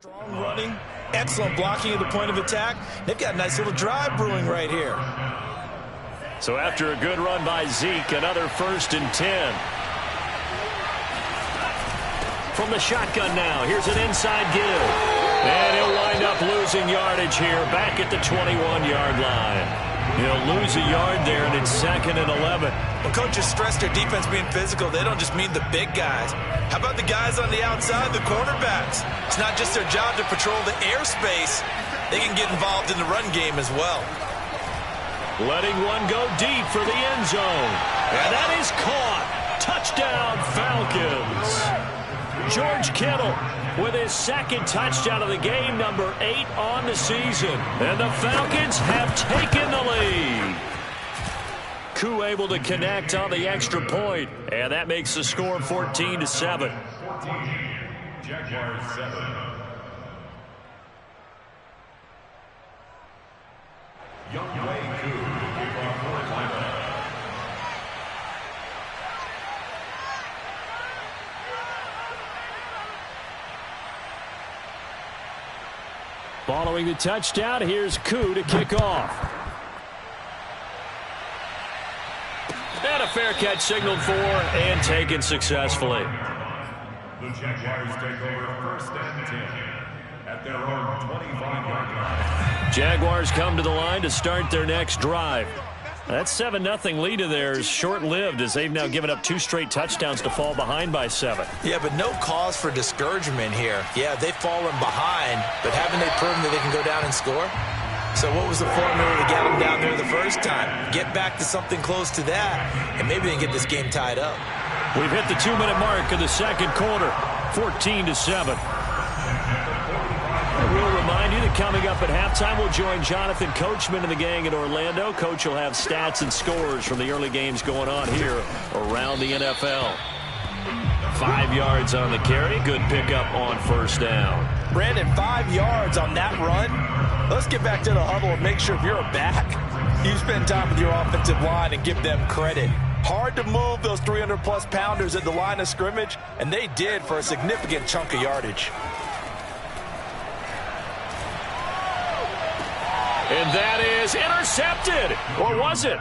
Strong running, excellent blocking at the point of attack. They've got a nice little drive brewing right here. So after a good run by Zeke, another 1st and 10. From the shotgun now, here's an inside give. And he'll wind up losing yardage here back at the 21-yard line. He'll lose a yard there, and it's 2nd and 11. Well, coaches stress their defense being physical. They don't just mean the big guys. How about the guys on the outside, the cornerbacks? It's not just their job to patrol the airspace. They can get involved in the run game as well. Letting one go deep for the end zone. And that is caught. Touchdown, Falcons. George Kittle with his 2nd touchdown of the game, number 8 on the season. And the Falcons have taken the lead. Koo able to connect on the extra point, and that makes the score 14-7. Jaguars 7. Younghoe Koo, kickoff for Atlanta. Following the touchdown, here's Koo to kick off. And a fair catch signaled for and taken successfully. The Jaguars take over 1st and 10 at their own 25-yard line. Jaguars come to the line to start their next drive. That 7-0 lead of theirs is short-lived as they've now given up 2 straight touchdowns to fall behind by 7. Yeah, but no cause for discouragement here. Yeah, they've fallen behind, but haven't they proven that they can go down and score? So what was the formula to get them down there the first time? Get back to something close to that, and maybe they can get this game tied up. We've hit the 2-minute mark of the 2nd quarter, 14-7. We'll remind you that coming up at halftime, we'll join Jonathan Coachman and the gang in Orlando. Coach will have stats and scores from the early games going on here around the NFL. 5 yards on the carry. Good pickup on 1st down. Brandon, 5 yards on that run. Let's get back to the huddle and make sure if you're a back, you spend time with your offensive line and give them credit. Hard to move those 300-plus pounders at the line of scrimmage, and they did for a significant chunk of yardage. And that is intercepted. Or was it?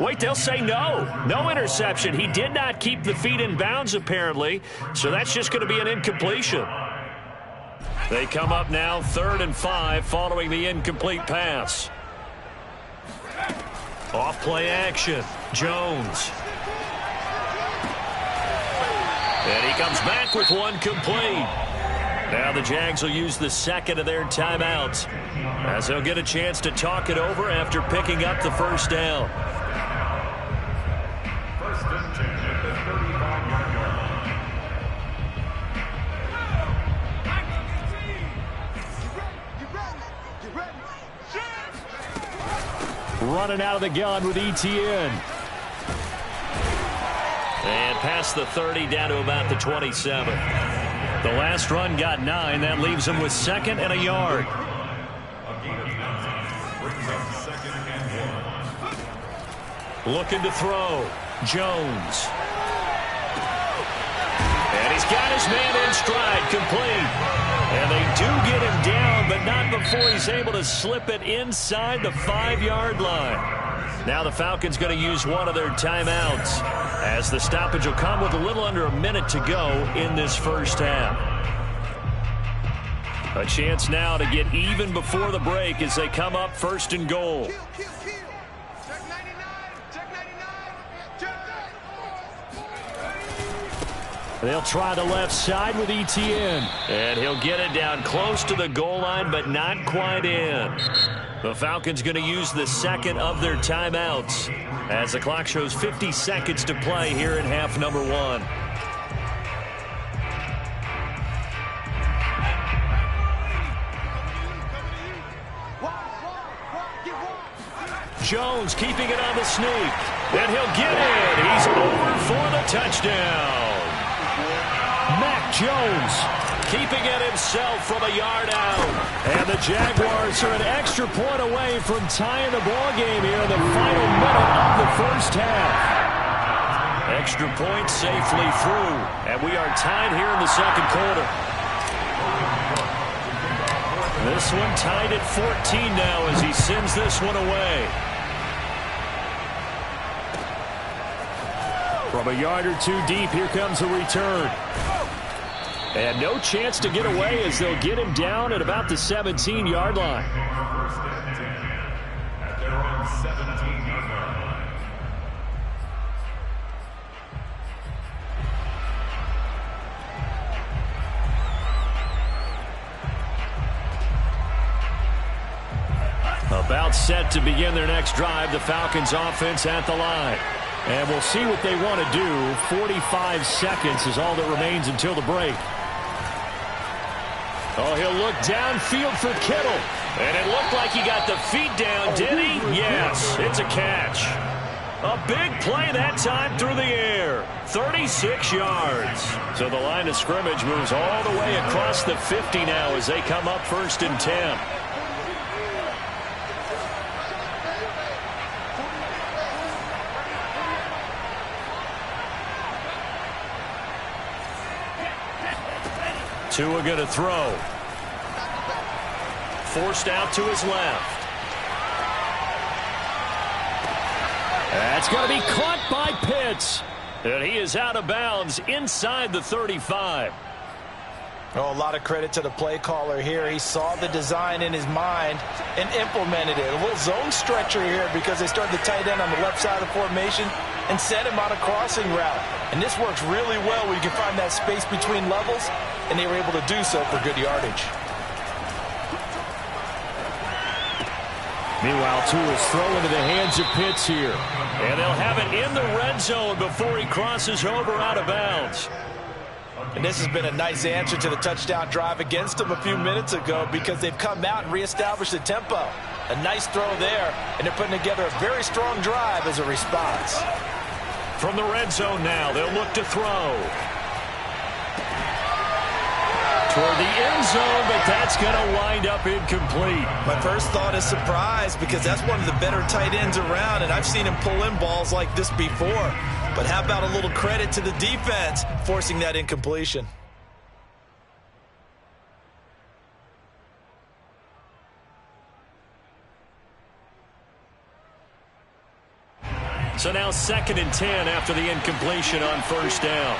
Wait, they'll say no. No interception. He did not keep the feet in bounds, apparently. So that's just going to be an incompletion. They come up now 3rd and 5 following the incomplete pass. Off play action. Jones. And he comes back with one complete. Now the Jags will use the 2nd of their timeouts as they'll get a chance to talk it over after picking up the 1st down. 1st and 10 at the 35-yard line. Running out of the gun with Etienne. And past the 30 down to about the 27. The last run got 9. That leaves him with 2nd and a yard. Looking to throw. Jones. And he's got his man in stride, complete. And they do get him down, but not before he's able to slip it inside the 5-yard line. Now the Falcons going to use one of their timeouts as the stoppage will come with a little under a minute to go in this 1st half. A chance now to get even before the break as they come up 1st and goal. They'll try the left side with Etienne. And he'll get it down close to the goal line, but not quite in. The Falcons going to use the 2nd of their timeouts as the clock shows 50 seconds to play here in half number 1. Jones keeping it on the sneak. And he'll get it. He's over for the touchdown. Mac Jones keeping it himself from a yard out. And the Jaguars are an extra point away from tying the ball game here in the final minute of the 1st half. Extra point safely through. And we are tied here in the 2nd quarter. This one tied at 14 now as he sends this one away. From a yard or two deep, here comes a return. And no chance to get away as they'll get him down at about the 17-yard line. First and 10 at their own 17-yard line. About set to begin their next drive, the Falcons offense at the line. And we'll see what they want to do. 45 seconds is all that remains until the break. Oh, he'll look downfield for Kittle. And it looked like he got the feet down, did he? Yes, it's a catch. A big play that time through the air. 36 yards. So the line of scrimmage moves all the way across the 50 now as they come up 1st and 10. Tua going to throw. Forced out to his left. That's going to be caught by Pitts. And he is out of bounds inside the 35. Oh, a lot of credit to the play caller here. He saw the design in his mind and implemented it. A little zone stretcher here because they started the tight end on the left side of the formation and sent him on a crossing route. And this works really well when you can find that space between levels, and they were able to do so for good yardage. Meanwhile, Tua's throw into the hands of Pitts here. And they'll have it in the red zone before he crosses over out of bounds. And this has been a nice answer to the touchdown drive against them a few minutes ago because they've come out and reestablished the tempo. A nice throw there, and they're putting together a very strong drive as a response. From the red zone now, they'll look to throw. Toward the end zone, but that's going to wind up incomplete. My first thought is surprise because that's one of the better tight ends around, and I've seen him pull in balls like this before. But how about a little credit to the defense forcing that incompletion? So now 2nd and 10 after the incompletion on 1st down.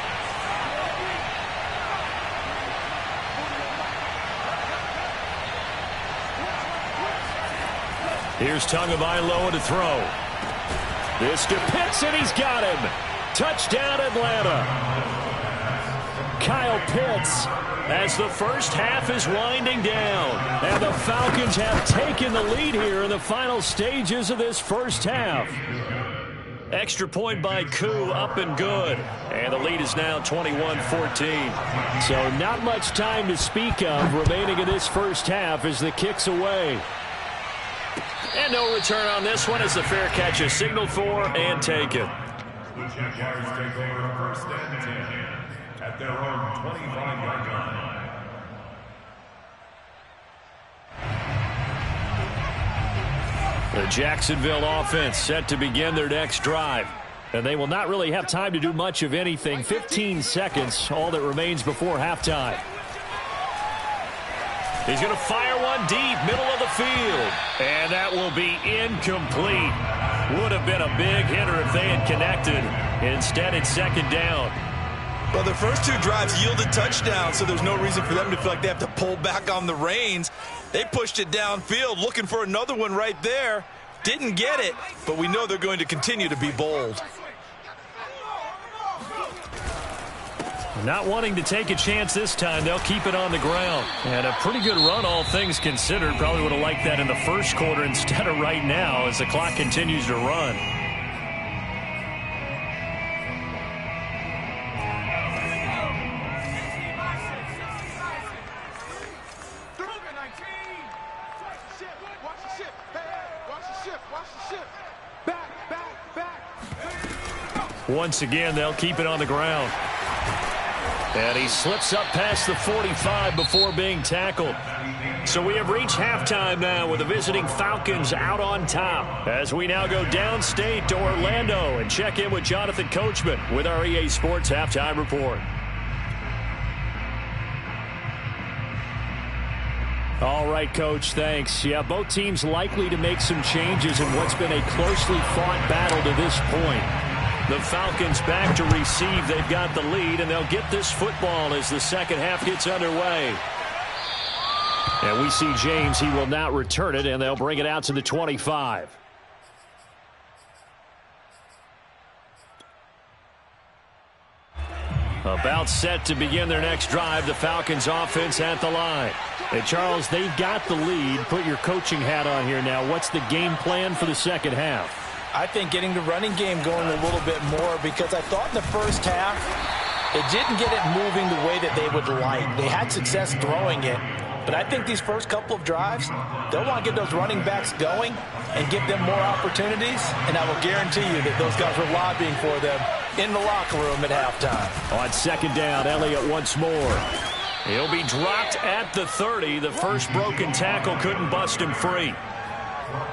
Here's Tagovailoa to throw. This to Pitts, and he's got him. Touchdown, Atlanta. Kyle Pitts as the first half is winding down. And the Falcons have taken the lead here in the final stages of this first half. Extra point by Koo, up and good. And the lead is now 21-14. So not much time to speak of remaining in this first half as the kick's away. And no return on this one as the fair catch is signaled for and taken. The Jaguars take over 1st and 10 at their own 25-yard line. The Jacksonville offense set to begin their next drive. And they will not really have time to do much of anything. 15 seconds, all that remains before halftime. He's going to fire one deep, middle of the field. And that will be incomplete. Would have been a big hitter if they had connected. Instead, it's 2nd down. Well, their first two drives yielded touchdowns, so there's no reason for them to feel like they have to pull back on the reins. They pushed it downfield, looking for another one right there. Didn't get it, but we know they're going to continue to be bold. Not wanting to take a chance this time, they'll keep it on the ground. And a pretty good run, all things considered. Probably would have liked that in the first quarter instead of right now as the clock continues to run. Once again, they'll keep it on the ground. And he slips up past the 45 before being tackled. So we have reached halftime now with the visiting Falcons out on top. As we now go downstate to Orlando and check in with Jonathan Coachman with our EA Sports Halftime Report. All right, Coach, thanks. Yeah, both teams likely to make some changes in what's been a closely fought battle to this point. The Falcons back to receive. They've got the lead, and they'll get this football as the second half gets underway. And we see James. He will not return it, and they'll bring it out to the 25. About set to begin their next drive. The Falcons offense at the line. Hey, Charles, they've got the lead. Put your coaching hat on here now. What's the game plan for the second half? I think getting the running game going a little bit more, because I thought in the first half it didn't get it moving the way that they would like. They had success throwing it, but I think these first couple of drives, they'll want to get those running backs going and give them more opportunities, and I will guarantee you that those guys were lobbying for them in the locker room at halftime. On second down, Elliott once more. He'll be dropped at the 30. The first broken tackle couldn't bust him free.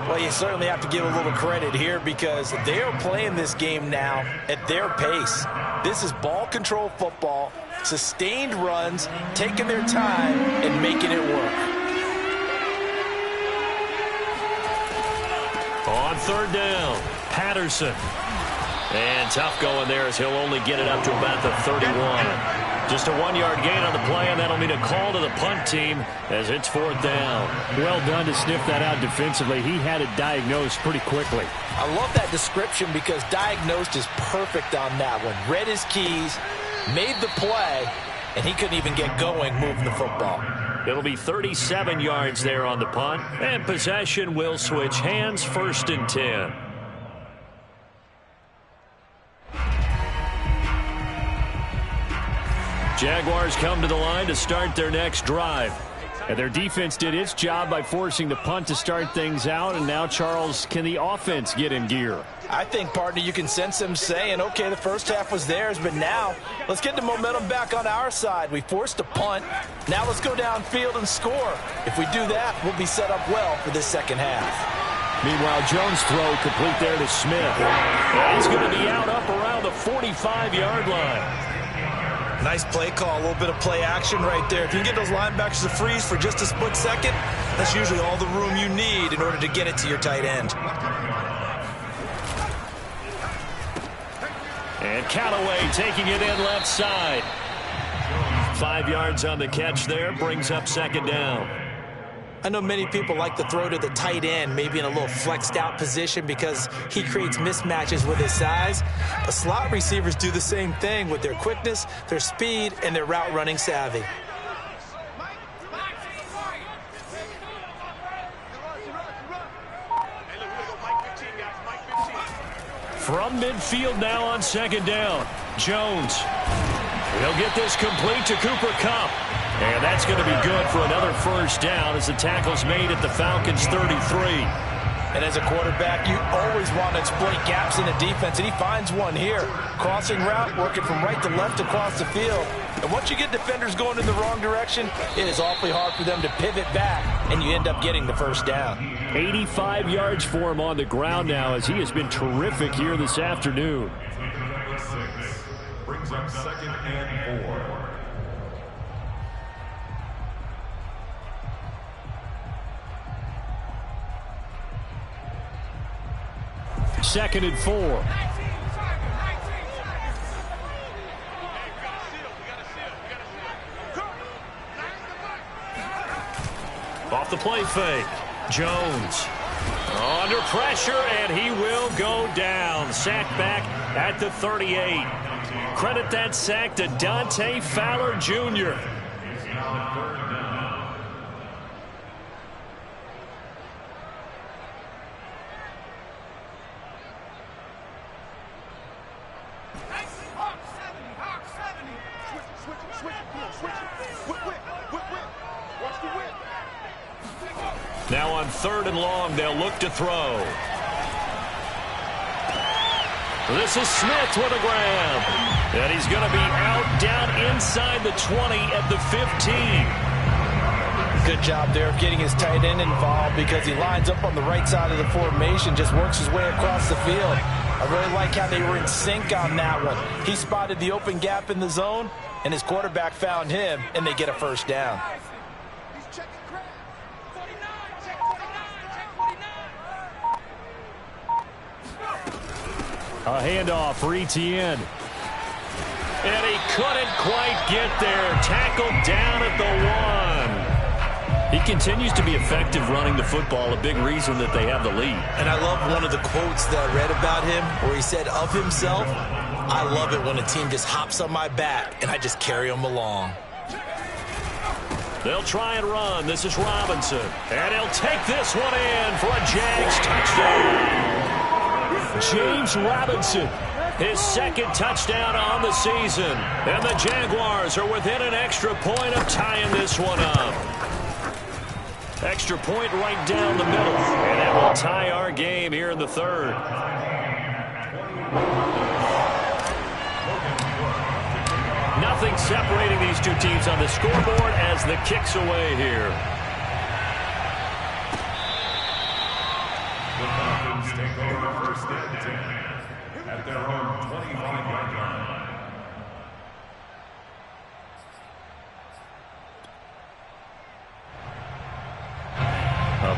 Well, you certainly have to give a little credit here, because they are playing this game now at their pace. This is ball control football, sustained runs, taking their time and making it work. On third down, Patterson. And tough going there, as he'll only get it up to about the 31. Just a 1-yard gain on the play, and that'll mean a call to the punt team as it's fourth down. Well done to sniff that out defensively. He had it diagnosed pretty quickly. I love that description, because diagnosed is perfect on that one. Read his keys, made the play, and he couldn't even get going moving the football. It'll be 37 yards there on the punt, and possession will switch hands, 1st and 10. Jaguars come to the line to start their next drive. And their defense did its job by forcing the punt to start things out. And now, Charles, can the offense get in gear? I think, partner, you can sense them saying, okay, the first half was theirs, but now let's get the momentum back on our side. We forced a punt. Now let's go downfield and score. If we do that, we'll be set up well for this second half. Meanwhile, Jones' throw complete there to Smith. And he's going to be out up around the 45-yard line. Nice play call, a little bit of play action right there. If you can get those linebackers to freeze for just a split second, that's usually all the room you need in order to get it to your tight end. And Callaway taking it in left side. 5 yards on the catch there, brings up second down. I know many people like to throw to the tight end, maybe in a little flexed out position, because he creates mismatches with his size. But slot receivers do the same thing with their quickness, their speed, and their route running savvy. From midfield now on second down, Jones. He'll get this complete to Cooper Kupp. And that's going to be good for another first down as the tackle's made at the Falcons' 33. And as a quarterback, you always want to exploit gaps in the defense, and he finds one here. Crossing route, working from right to left across the field. And once you get defenders going in the wrong direction, it is awfully hard for them to pivot back, and you end up getting the first down. 85 yards for him on the ground now, as he has been terrific here this afternoon. Brings up 2nd and 4. Second and 4. Off the play fake. Jones under pressure, and he will go down. Sacked back at the 38. Credit that sack to Dante Fowler Jr. Now on 3rd and long, they'll look to throw. This is Smith with a grab. And he's going to be out down inside the 20 at the 15. Good job there of getting his tight end involved, because he lines up on the right side of the formation, just works his way across the field. I really like how they were in sync on that one. He spotted the open gap in the zone, and his quarterback found him, and they get a first down. A handoff for Etienne. And he couldn't quite get there. Tackled down at the 1. He continues to be effective running the football, a big reason that they have the lead. And I love one of the quotes that I read about him where he said of himself, I love it when a team just hops on my back and I just carry them along. They'll try and run. This is Robinson. And he'll take this one in for a Jags touchdown. James Robinson, his second touchdown on the season. And the Jaguars are within an extra point of tying this one up. Extra point right down the middle. And that will tie our game here in the third. Nothing separating these two teams on the scoreboard as the kick's away here. The Falcons take over first and 10 at their own 25-yard line.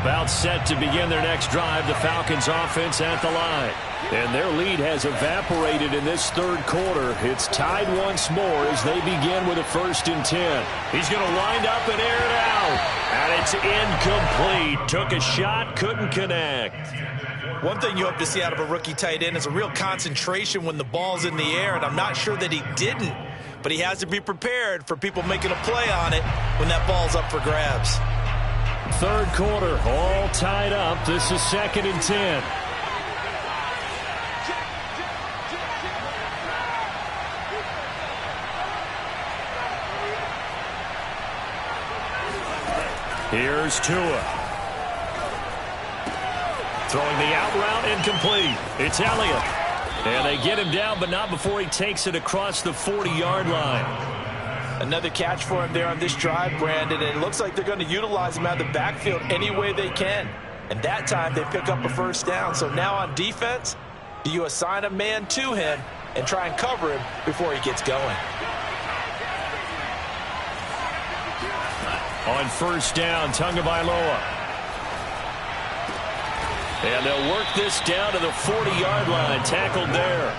About set to begin their next drive, the Falcons offense at the line. And their lead has evaporated in this third quarter. It's tied once more as they begin with a 1st and 10. He's going to wind up and air it out. And it's incomplete. Took a shot, couldn't connect. One thing you hope to see out of a rookie tight end is a real concentration when the ball's in the air, and I'm not sure that he didn't. But he has to be prepared for people making a play on it when that ball's up for grabs. Third quarter, all tied up. This is 2nd and 10. Here's Tua. Throwing the out route, incomplete. It's Elliott. And they get him down, but not before he takes it across the 40-yard line. Another catch for him there on this drive, Brandon, and it looks like they're going to utilize him out of the backfield any way they can. And that time they pick up a 1st down. So now on defense, do you assign a man to him and try and cover him before he gets going? On 1st down, Tagovailoa. And they'll work this down to the 40-yard line, tackled there.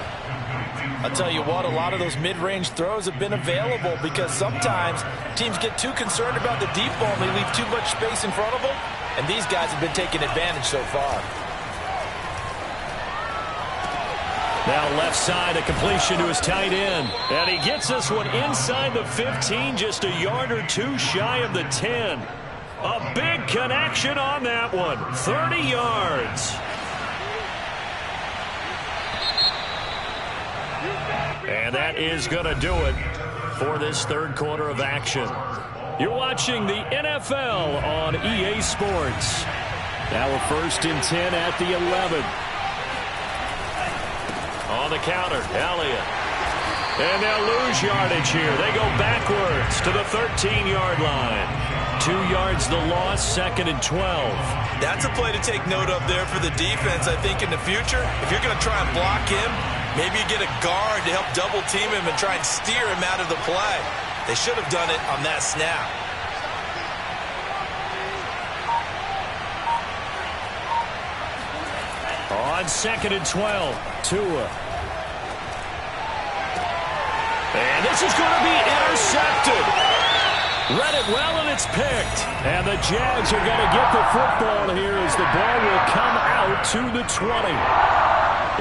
I'll tell you what, a lot of those mid-range throws have been available because sometimes teams get too concerned about the deep ball and they leave too much space in front of them, and these guys have been taking advantage so far. Now left side, a completion to his tight end. And he gets this one inside the 15, just a yard or two shy of the 10. A big connection on that one, 30 yards. And that is going to do it for this third quarter of action. You're watching the NFL on EA Sports. Now a 1st and 10 at the 11. On the counter, Elliott. And they'll lose yardage here. They go backwards to the 13-yard line. 2 yards the loss, 2nd and 12. That's a play to take note of there for the defense, I think, in the future. If you're going to try and block him, maybe you get a guard to help double-team him and try and steer him out of the play. They should have done it on that snap. On 2nd and 12, Tua. And this is going to be intercepted. Read it well, and it's picked. And the Jags are going to get the football here as the ball will come out to the 20.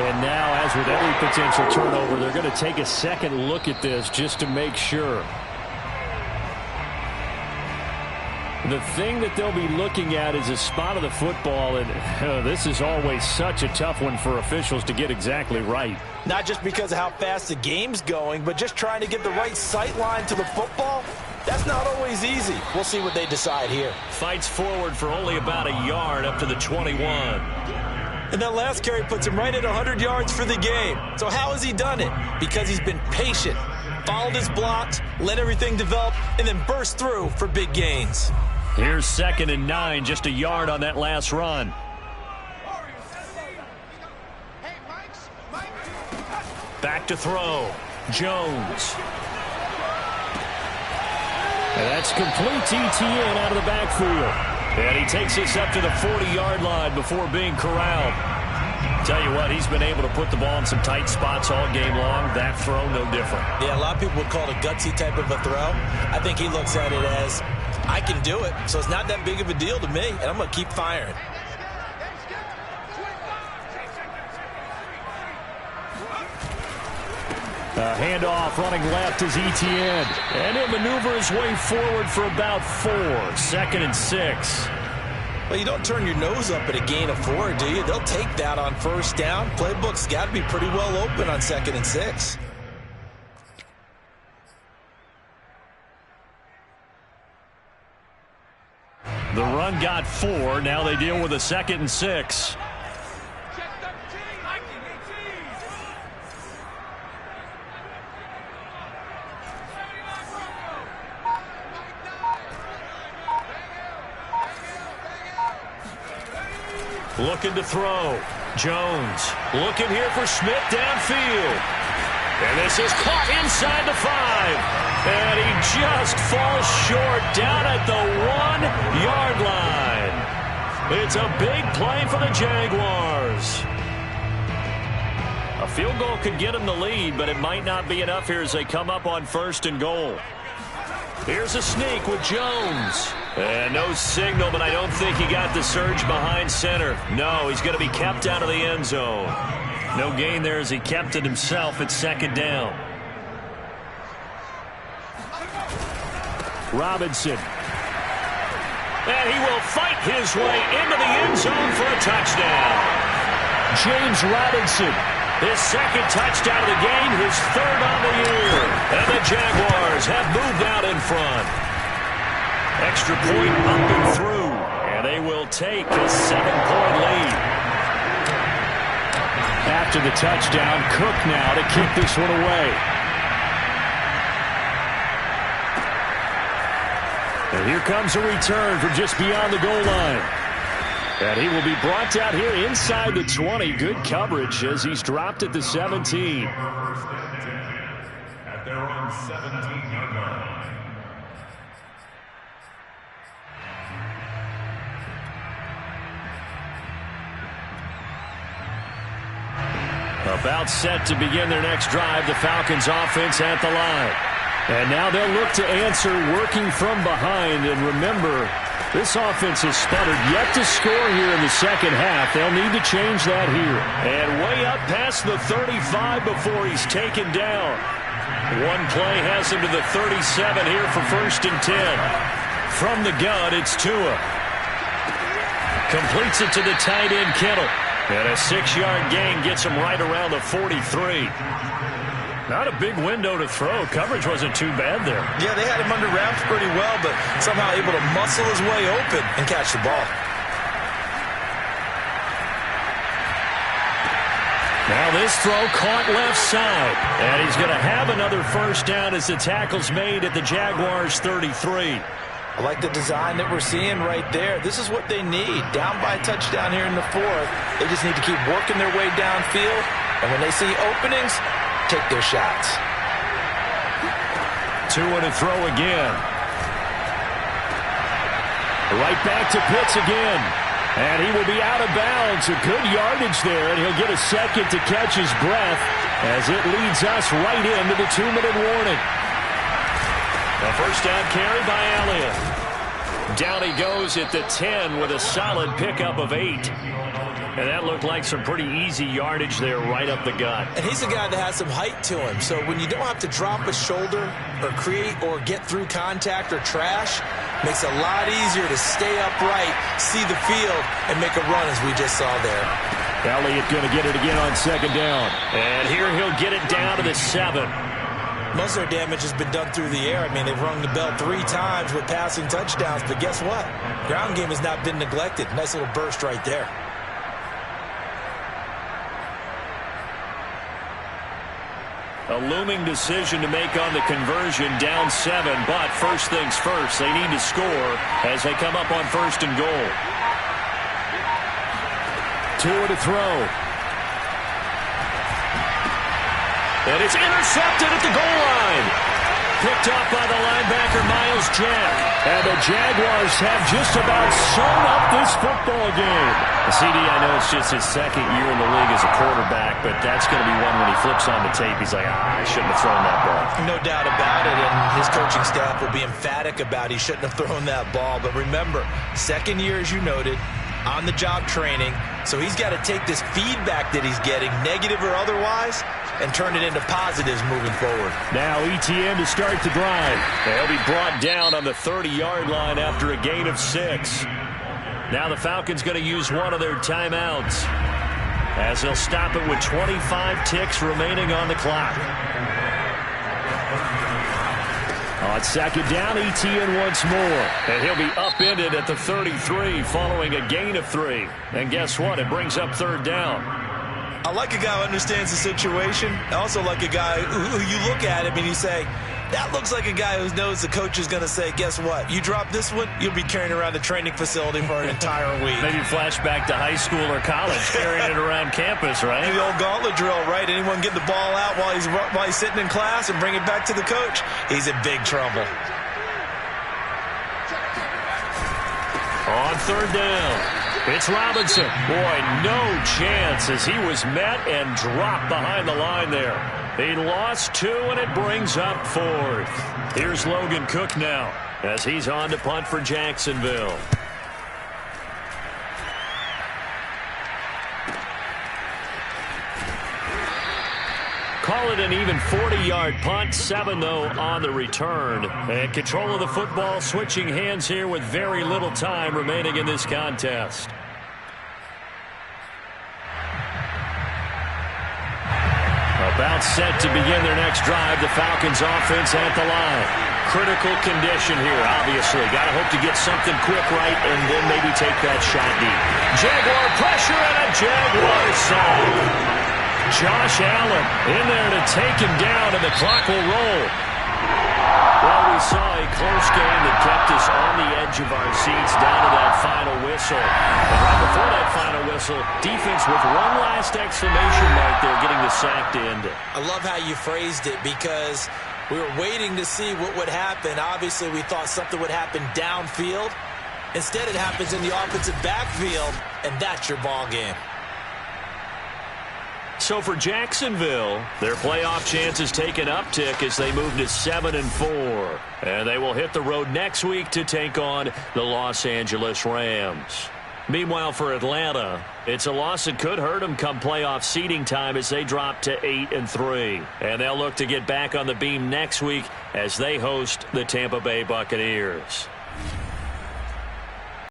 And now, as with every potential turnover, they're going to take a second look at this just to make sure. The thing that they'll be looking at is a spot of the football, and this is always such a tough one for officials to get exactly right. Not just because of how fast the game's going, but just trying to get the right sight line to the football. That's not always easy. We'll see what they decide here. Fights forward for only about a yard up to the 21. And that last carry puts him right at 100 yards for the game. So how has he done it? Because he's been patient, followed his blocks, let everything develop, and then burst through for big gains. Here's 2nd and 9, just a yard on that last run. Back to throw. Jones. And that's complete to Etienne out of the backfield. And he takes this up to the 40-yard line before being corralled. Tell you what, he's been able to put the ball in some tight spots all game long. That throw, no different. Yeah, a lot of people would call it a gutsy type of a throw. I think he looks at it as, I can do it, so it's not that big of a deal to me, and I'm going to keep firing. A handoff running left is Etienne. And he'll maneuver his way forward for about 4. 2nd and 6. Well, you don't turn your nose up at a gain of 4, do you? They'll take that on first down. Playbook's got to be pretty well open on 2nd and 6. The run got 4. Now they deal with a 2nd and 6. Looking to throw. Jones looking here for Smith downfield. And this is caught inside the 5. And he just falls short down at the 1-yard line. It's a big play for the Jaguars. A field goal could get them the lead, but it might not be enough here as they come up on 1st and goal. Here's a sneak with Jones. And no signal, but I don't think he got the surge behind center. No, he's going to be kept out of the end zone. No gain there as he kept it himself at 2nd down. Robinson. And he will fight his way into the end zone for a touchdown. James Robinson. His 2nd touchdown of the game, his 3rd on the year. And the Jaguars have moved out in front. Extra point up and through. And they will take a 7-point lead. After the touchdown, Cook now to kick this one away. And here comes a return from just beyond the goal line. And he will be brought out here inside the 20. Good coverage as he's dropped at the 17. At their own 17-yard line. About set to begin their next drive, the Falcons offense at the line. And now they'll look to answer working from behind. And remember, this offense has sputtered yet to score here in the second half. They'll need to change that here. And way up past the 35 before he's taken down. One play has him to the 37 here for 1st and 10. From the gun, it's Tua. Completes it to the tight end, Kittle. And a 6-yard gain gets him right around the 43. Not a big window to throw. Coverage wasn't too bad there. Yeah, they had him under wraps pretty well, but somehow able to muscle his way open and catch the ball. Now this throw caught left side. And he's going to have another 1st down as the tackle's made at the Jaguars' 33. I like the design that we're seeing right there. This is what they need. Down by a touchdown here in the 4th. They just need to keep working their way downfield. And when they see openings, take their shots. Tua to throw again. Right back to Pitts again. And he will be out of bounds. A good yardage there, and he'll get a 2nd to catch his breath as it leads us right into the 2-minute warning. A 1st down carry by Elliott. Down he goes at the 10 with a solid pickup of 8. And that looked like some pretty easy yardage there right up the gut. And he's a guy that has some height to him. So when you don't have to drop a shoulder or create or get through contact or trash, makes it a lot easier to stay upright, see the field, and make a run as we just saw there. Elliott going to get it again on 2nd down. And here he'll get it down to the 7. Most of their damage has been done through the air. I mean, they've rung the bell 3 times with passing touchdowns. But guess what? Ground game has not been neglected. Nice little burst right there. A looming decision to make on the conversion, down 7. But first things first, they need to score as they come up on 1st and goal. Tua to throw. And it's intercepted at the goal line. picked off by the linebacker, Myles Jack. And the Jaguars have just about sewn up this football game. CD, I know it's just his second year in the league as a quarterback, but that's going to be one when he flips on the tape. He's like, I shouldn't have thrown that ball. No doubt about it, and his coaching staff will be emphatic about he shouldn't have thrown that ball. But remember, second year, as you noted, on-the-job training, so he's got to take this feedback that he's getting, negative or otherwise, and turn it into positives moving forward. Now ETN to start the drive. They'll be brought down on the 30-yard line after a gain of 6. Now the Falcons going to use one of their timeouts as they'll stop it with 25 ticks remaining on the clock. On second down, ETN once more. And he'll be upended at the 33 following a gain of 3. And guess what? It brings up third down. I like a guy who understands the situation. I also like a guy who you look at him and you say, that looks like a guy who knows the coach is going to say, guess what? You drop this one, you'll be carrying around the training facility for an entire week. Maybe flashback to high school or college, carrying it around campus, right? The old gauntlet drill, right? Anyone get the ball out while he's sitting in class and bring it back to the coach? He's in big trouble. On third down, it's Robinson. Boy, no chance as he was met and dropped behind the line there. He lost 2, and it brings up 4th. Here's Logan Cook now as he's on to punt for Jacksonville. Call it an even 40-yard punt, 7 though on the return. And control of the football switching hands here with very little time remaining in this contest. About set to begin their next drive. The Falcons offense at the line. Critical condition here, obviously. Got to hope to get something quick right and then maybe take that shot deep. Jaguar pressure and a Jaguar sack. Josh Allen in there to take him down, and the clock will roll. Well, we saw a close game that kept us on the edge of our seats down to that final whistle. And right before that final whistle, defense with one last exclamation mark there, getting the sack to end it. I love how you phrased it because we were waiting to see what would happen. Obviously, we thought something would happen downfield. Instead, it happens in the offensive backfield, and that's your ball game. So for Jacksonville, their playoff chances take an uptick as they move to 7-4. And they will hit the road next week to take on the Los Angeles Rams. Meanwhile, for Atlanta, it's a loss that could hurt them come playoff seeding time as they drop to 8-3. And they'll look to get back on the beam next week as they host the Tampa Bay Buccaneers.